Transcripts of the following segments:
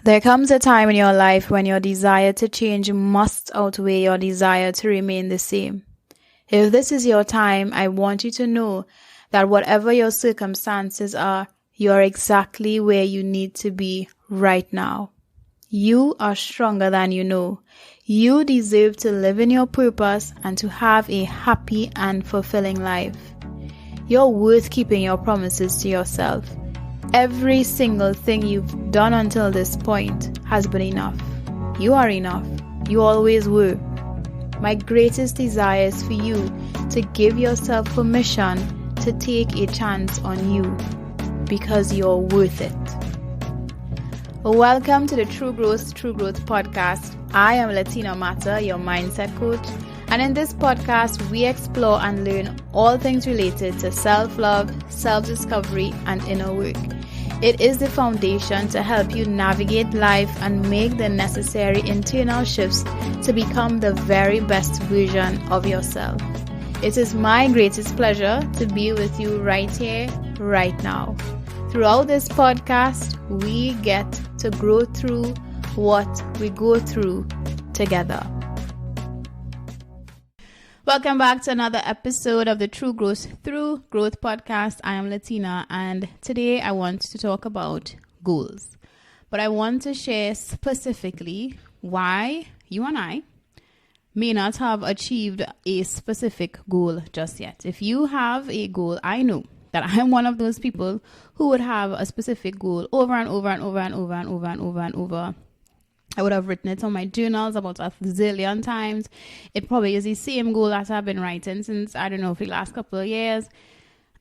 There comes a time in your life when your desire to change must outweigh your desire to remain the same. If this is your time, I want you to know that whatever your circumstances are, you are exactly where you need to be right now. You are stronger than you know. You deserve to live in your purpose and to have a happy and fulfilling life. You're worth keeping your promises to yourself. Every single thing you've done until this point has been enough. You are enough. You always were. My greatest desire is for you to give yourself permission to take a chance on you because you're worth it. Welcome to the True Growth podcast. I am Latina Mata, your mindset coach. And in this podcast, we explore and learn all things related to self-love, self-discovery, and inner work. It is the foundation to help you navigate life and make the necessary internal shifts to become the very best version of yourself. It is my greatest pleasure to be with you right here, right now. Throughout this podcast, we get to grow through what we go through together. Welcome back to another episode of the True Growth podcast. I am Latina, and today I want to talk about goals. But I want to share specifically why you and I may not have achieved a specific goal just yet. If you have a goal, I know that I'm one of those people who would have a specific goal over and over and over and over and over and over and over. I would have written it on my journals about a zillion times. It probably is the same goal that I've been writing since, I don't know, for the last couple of years.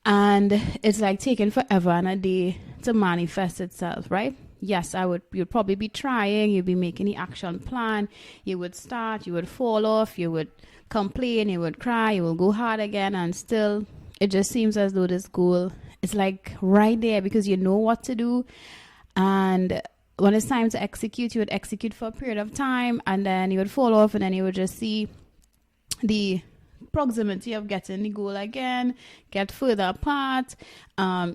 And it's like taking forever and a day to manifest itself, right? Yes, you'd probably be trying, you'd be making the action plan. You would start, you would fall off, you would complain, you would cry, you will go hard again. And still, it just seems as though this goal is like right there because you know what to do. And when it's time to execute, you would execute for a period of time and then you would fall off and then you would just see the proximity of getting the goal again, get further apart.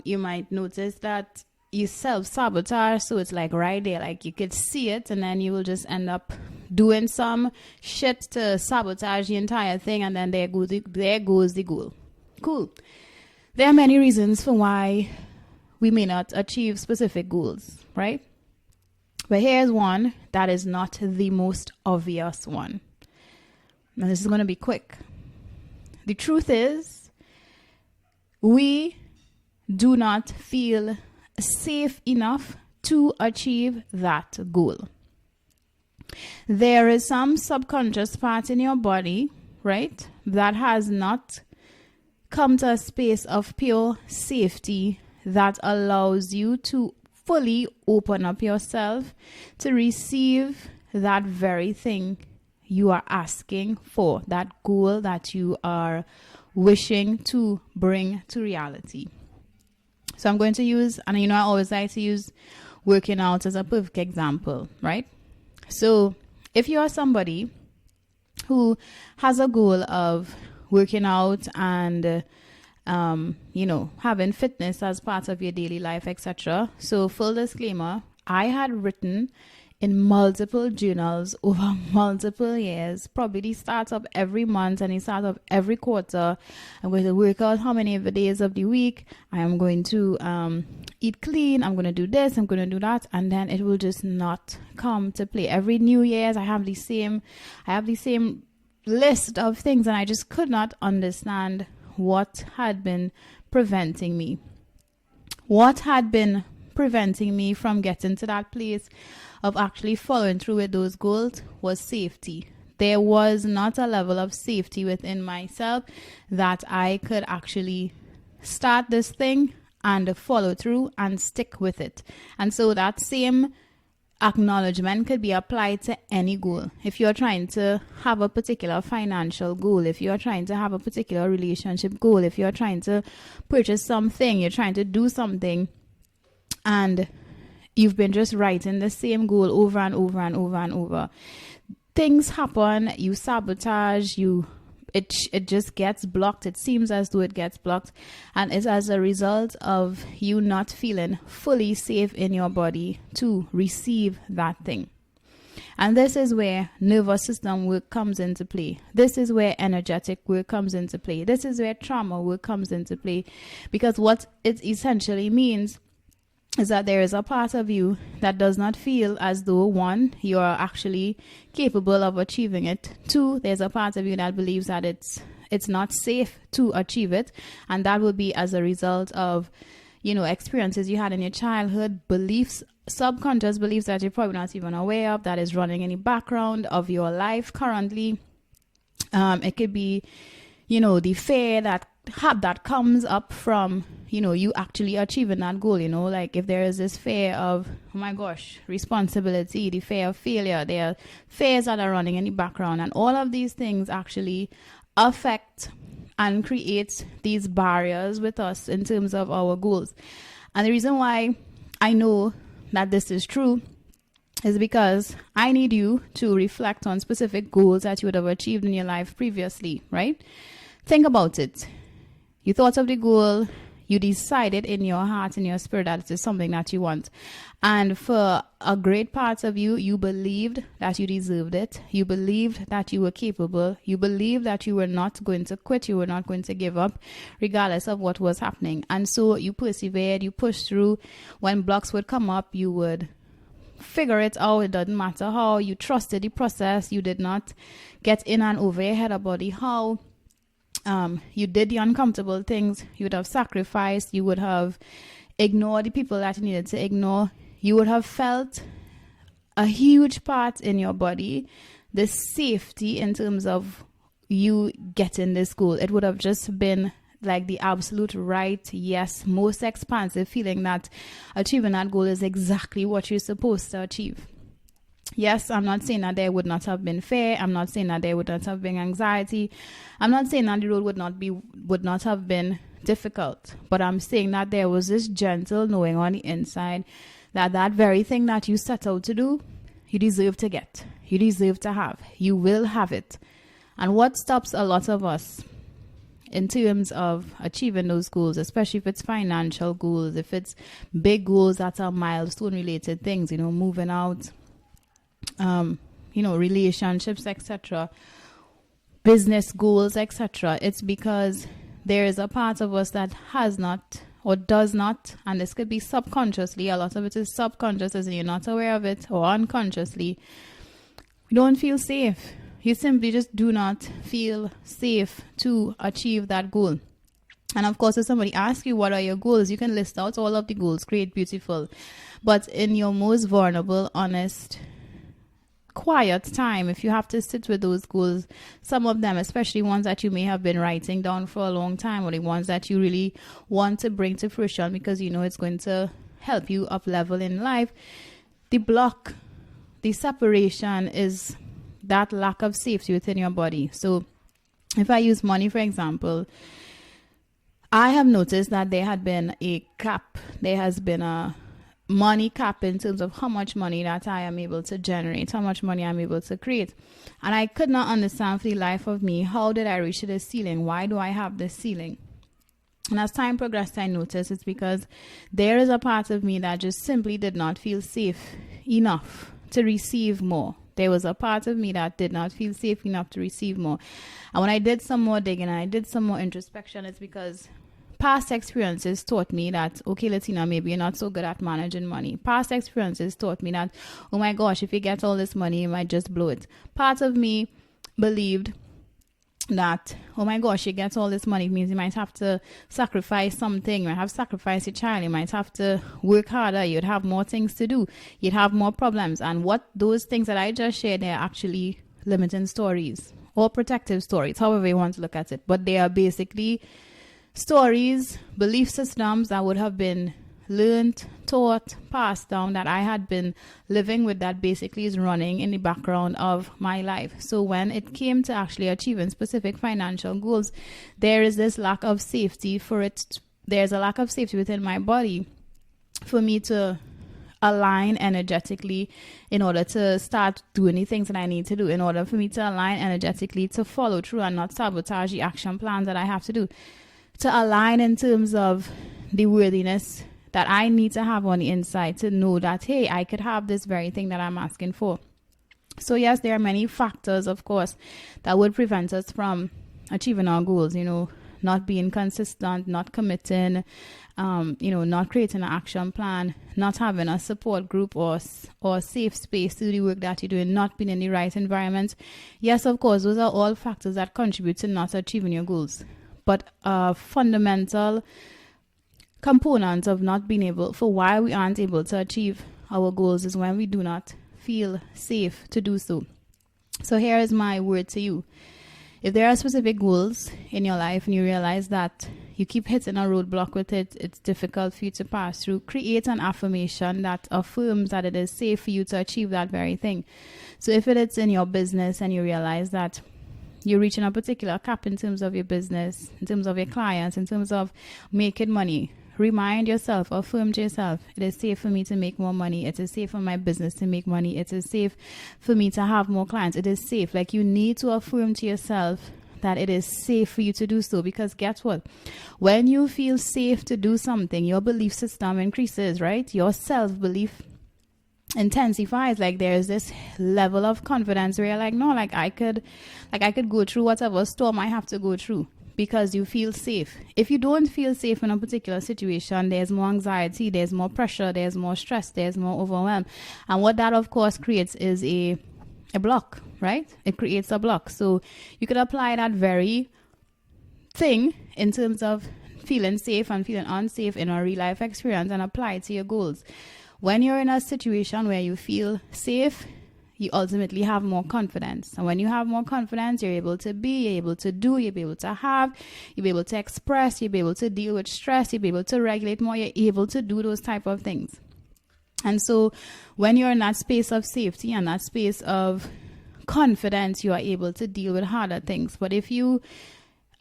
You might notice that you self-sabotage, so it's like right there, like you could see it and then you will just end up doing some shit to sabotage the entire thing and then there goes the goal. Cool. There are many reasons for why we may not achieve specific goals, right? But here's one that is not the most obvious one. And this is going to be quick. The truth is, we do not feel safe enough to achieve that goal. There is some subconscious part in your body, right, that has not come to a space of pure safety that allows you to fully open up yourself to receive that very thing you are asking for, that goal that you are wishing to bring to reality. So I'm going to use, and I always like to use working out as a perfect example, right? So if you are somebody who has a goal of working out and having fitness as part of your daily life, etc. So full disclaimer, I had written in multiple journals over multiple years, probably the start of every month and the start of every quarter. I'm going to work out how many of the days of the week. I am going to eat clean. I'm going to do this. I'm going to do that. And then it will just not come to play. Every New Year's, I have the same list of things, and I just could not understand what had been preventing me. What had been preventing me from getting to that place of actually following through with those goals was safety. There was not a level of safety within myself that I could actually start this thing and follow through and stick with it. And so that same acknowledgement could be applied to any goal. If you're trying to have a particular financial goal, if you're trying to have a particular relationship goal, if you're trying to purchase something, you're trying to do something, and you've been just writing the same goal over and over and over and over. Things happen, you sabotage, you it just gets blocked. It seems as though it gets blocked, and it's as a result of you not feeling fully safe in your body to receive that thing. And this is where nervous system work comes into play. This is where energetic work comes into play. This is where trauma work comes into play. Because what it essentially means is that there is a part of you that does not feel as though, one, you are actually capable of achieving it. Two, there's a part of you that believes that it's not safe to achieve it. And that will be as a result of, experiences you had in your childhood, beliefs, subconscious beliefs that you're probably not even aware of, that is running in the background of your life currently. It could be, the fear that comes up from, you actually achieving that goal, like if there is this fear of, oh my gosh, responsibility, the fear of failure, there are fears that are running in the background, and all of these things actually affect and create these barriers with us in terms of our goals. And the reason why I know that this is true is because I need you to reflect on specific goals that you would have achieved in your life previously, right? Think about it. You thought of the goal, you decided in your heart, in your spirit, that it is something that you want. And for a great part of you, you believed that you deserved it. You believed that you were capable. You believed that you were not going to quit. You were not going to give up, regardless of what was happening. And so you persevered, you pushed through. When blocks would come up, you would figure it out. It doesn't matter how. You trusted the process. You did not get in and over your head about the how. You did the uncomfortable things. You would have sacrificed. You would have ignored the people that you needed to ignore. You would have felt a huge part in your body, the safety in terms of you getting this goal. It would have just been like the absolute right, yes, most expansive feeling that achieving that goal is exactly what you're supposed to achieve. Yes, I'm not saying that there would not have been fear. I'm not saying that there would not have been anxiety. I'm not saying that the road would not have been difficult. But I'm saying that there was this gentle knowing on the inside that that very thing that you set out to do, you deserve to get. You deserve to have. You will have it. And what stops a lot of us in terms of achieving those goals, especially if it's financial goals, if it's big goals that are milestone related things, moving out, relationships, etc., business goals, etc. It's because there is a part of us that has not or does not, and this could be subconsciously, a lot of it is subconscious as you're not aware of it, or unconsciously, you don't feel safe. You simply just do not feel safe to achieve that goal. And of course, if somebody asks you what are your goals, you can list out all of the goals, great, beautiful. But in your most vulnerable, honest, quiet time, if you have to sit with those goals, some of them, especially ones that you may have been writing down for a long time, or the ones that you really want to bring to fruition because it's going to help you up level in life, the block, the separation is that lack of safety within your body. So if I use money, for example, I have noticed that there had been a cap. There has been a money cap in terms of how much money that I am able to generate, how much money I'm able to create. And I could not understand for the life of me, how did I reach this ceiling? Why do I have this ceiling? And as time progressed, I noticed it's because there is a part of me that just simply did not feel safe enough to receive more. There was a part of me that did not feel safe enough to receive more. And when I did some more digging, I did some more introspection, it's because past experiences taught me that, okay, Latina, maybe you're not so good at managing money. Past experiences taught me that, oh my gosh, if you get all this money, you might just blow it. Part of me believed that, oh my gosh, you get all this money, it means you might have to sacrifice something. You might have to sacrifice your child. You might have to work harder. You'd have more things to do. You'd have more problems. And what those things that I just shared, they're actually limiting stories or protective stories, however you want to look at it. But they are basically stories, belief systems that would have been learned, taught, passed down, that I had been living with, that basically is running in the background of my life. So when it came to actually achieving specific financial goals, there is this lack of safety for it. There's a lack of safety within my body for me to align energetically in order to start doing the things that I need to do, in order for me to align energetically to follow through and not sabotage the action plans that I have to do, to align in terms of the worthiness that I need to have on the inside to know that, hey, I could have this very thing that I'm asking for. So yes, there are many factors, of course, that would prevent us from achieving our goals, not being consistent, not committing, not creating an action plan, not having a support group or safe space to do the work that you're doing, not being in the right environment. Yes, of course, those are all factors that contribute to not achieving your goals. But a fundamental component of not being able, for why we aren't able to achieve our goals, is when we do not feel safe to do so. So here is my word to you. If there are specific goals in your life and you realize that you keep hitting a roadblock with it, it's difficult for you to pass through, create an affirmation that affirms that it is safe for you to achieve that very thing. So if it is in your business and you realize that you're reaching a particular cap in terms of your business, in terms of your clients, in terms of making money, remind yourself, affirm to yourself, it is safe for me to make more money. It is safe for my business to make money. It is safe for me to have more clients. It is safe. Like, you need to affirm to yourself that it is safe for you to do so, because guess what? When you feel safe to do something, your belief system increases, right? Your self-belief intensifies. Like, there's this level of confidence where you're like, no, I could go through whatever storm I have to go through, because you feel safe. If you don't feel safe in a particular situation, there's more anxiety, there's more pressure, there's more stress, there's more overwhelm. And what that, of course, creates is a block, right? It creates a block. So you could apply that very thing in terms of feeling safe and feeling unsafe in a real life experience and apply it to your goals. When you're in a situation where you feel safe, you ultimately have more confidence. And when you have more confidence, you're able to be, you're able to do, you'll be able to have, you'll be able to express, you'll be able to deal with stress, you'll be able to regulate more, you're able to do those type of things. And so when you're in that space of safety and that space of confidence, you are able to deal with harder things. But if you,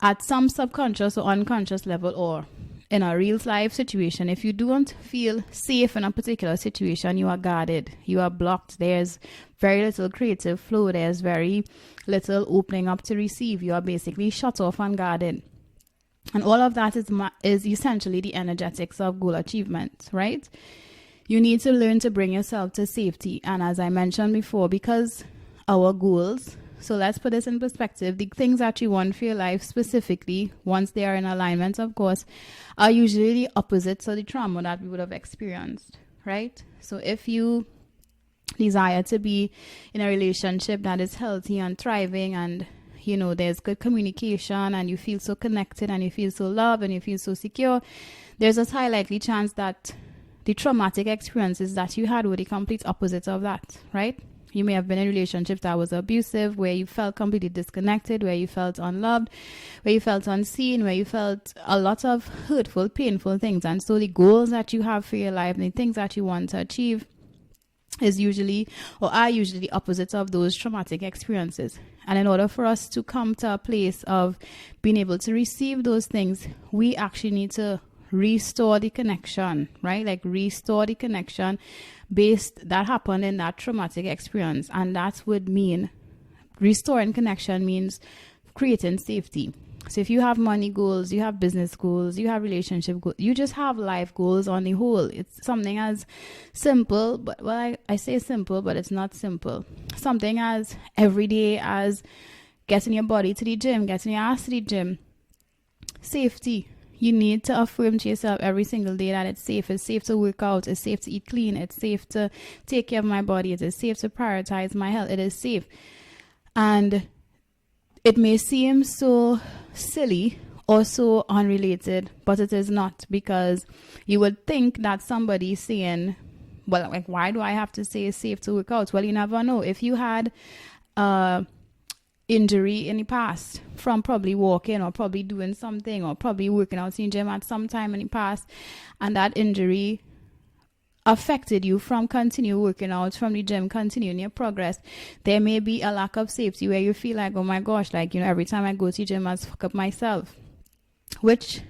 at some subconscious or unconscious level, or in a real life situation, if you don't feel safe in a particular situation, you are guarded, you are blocked. There's very little creative flow. There's very little opening up to receive. You are basically shut off and guarded. And all of that is essentially the energetics of goal achievement, right? You need to learn to bring yourself to safety. And as I mentioned before, because our goals, so let's put this in perspective, the things that you want for your life specifically, once they are in alignment, of course, are usually the opposites of the trauma that we would have experienced, right? So if you desire to be in a relationship that is healthy and thriving, and there's good communication, and you feel so connected, and you feel so loved, and you feel so secure, there's a high likely chance that the traumatic experiences that you had were the complete opposite of that, right? You may have been in a relationship that was abusive, where you felt completely disconnected, where you felt unloved, where you felt unseen, where you felt a lot of hurtful, painful things. And so the goals that you have for your life and the things that you want to achieve is usually, or are usually, the opposites of those traumatic experiences. And in order for us to come to a place of being able to receive those things, we actually need to restore the connection, right? Like, restore the connection that happened in that traumatic experience. And that would mean restoring connection means creating safety. So if you have money goals, you have business goals, you have relationship goals, you just have life goals on the whole. It's something as simple, but I say simple, but it's not simple. Something as everyday as getting your body to the gym, getting your ass to the gym. Safety. You need to affirm to yourself every single day that it's safe. It's safe to work out. It's safe to eat clean. It's safe to take care of my body. It is safe to prioritize my health. It is safe. And it may seem so silly or so unrelated, but it is not, because you would think that somebody saying, well, like, why do I have to say it's safe to work out? Well, you never know. If you had injury in the past from probably walking or probably doing something or probably working out in the gym at some time in the past, and that injury affected you from continue working out from the gym, continuing your progress, there may be a lack of safety where you feel like, oh my gosh, like, every time I go to the gym I fuck up myself, which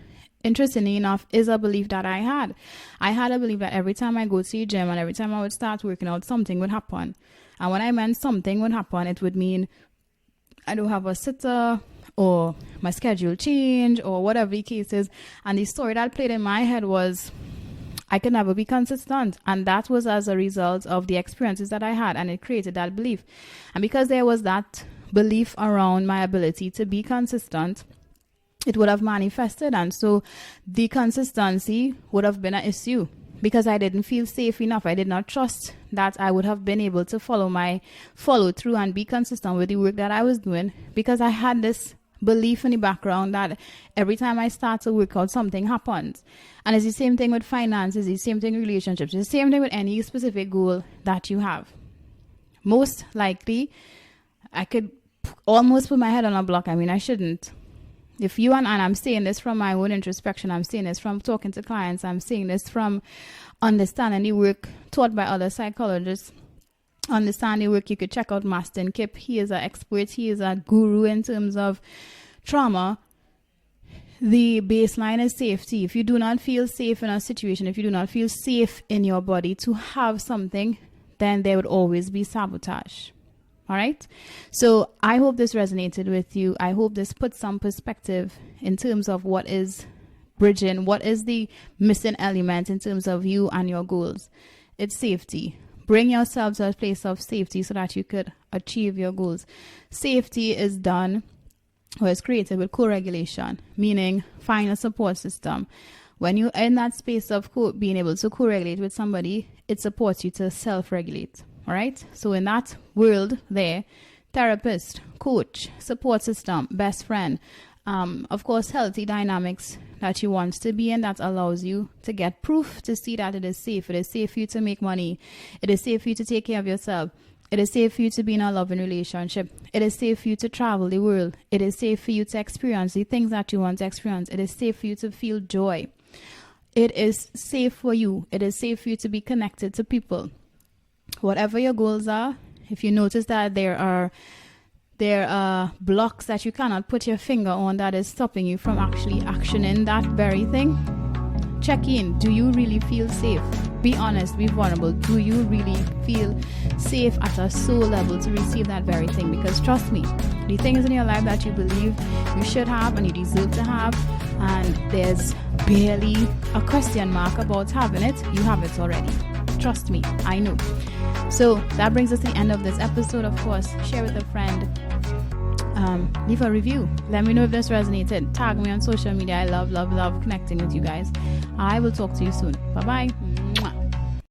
interestingly enough, is a belief that I had. I had a belief that every time I go to the gym and every time I would start working out, something would happen. And when I meant something would happen, it would mean I don't have a sitter, or my schedule change, or whatever the case is. And the story that played in my head was I could never be consistent. And that was as a result of the experiences that I had, and it created that belief. And because there was that belief around my ability to be consistent, it would have manifested. And so the consistency would have been an issue because I didn't feel safe enough. I did not trust that I would have been able to follow through and be consistent with the work that I was doing, because I had this belief in the background that every time I start to work out, something happens. And it's the same thing with finances, the same thing with relationships, it's the same thing with any specific goal that you have. Most likely, I could almost put my head on a block. I mean, I shouldn't. If you and I'm saying this from my own introspection, I'm saying this from talking to clients, I'm saying this from understanding the work taught by other psychologists, understanding the work. You could check out Mastin Kipp. He is an expert. He is a guru in terms of trauma. The baseline is safety. If you do not feel safe in a situation, if you do not feel safe in your body to have something, then there would always be sabotage. All right. So I hope this resonated with you. I hope this puts some perspective in terms of what is bridging, what is the missing element in terms of you and your goals. It's safety. Bring yourself to a place of safety so that you could achieve your goals. Safety is done or is created with co-regulation, meaning find a support system. When you're in that space of being able to co-regulate with somebody, it supports you to self-regulate. All right. So in that world there, therapist, coach, support system, best friend, of course, healthy dynamics that you want to be in that allows you to get proof to see that it is safe. It is safe for you to make money. It is safe for you to take care of yourself. It is safe for you to be in a loving relationship. It is safe for you to travel the world. It is safe for you to experience the things that you want to experience. It is safe for you to feel joy. It is safe for you. It is safe for you to be connected to people. Whatever your goals are, if you notice that there are blocks that you cannot put your finger on that is stopping you from actually actioning that very thing, check in. Do you really feel safe? Be honest, be vulnerable. Do you really feel safe at a soul level to receive that very thing? Because trust me, the things in your life that you believe you should have and you deserve to have, and there's barely a question mark about having it, you have it already. Trust me, I know. So that brings us to the end of this episode. Of course, share with a friend. Leave a review. Let me know if this resonated. Tag me on social media. I love connecting with you guys. I will talk to you soon. Bye-bye.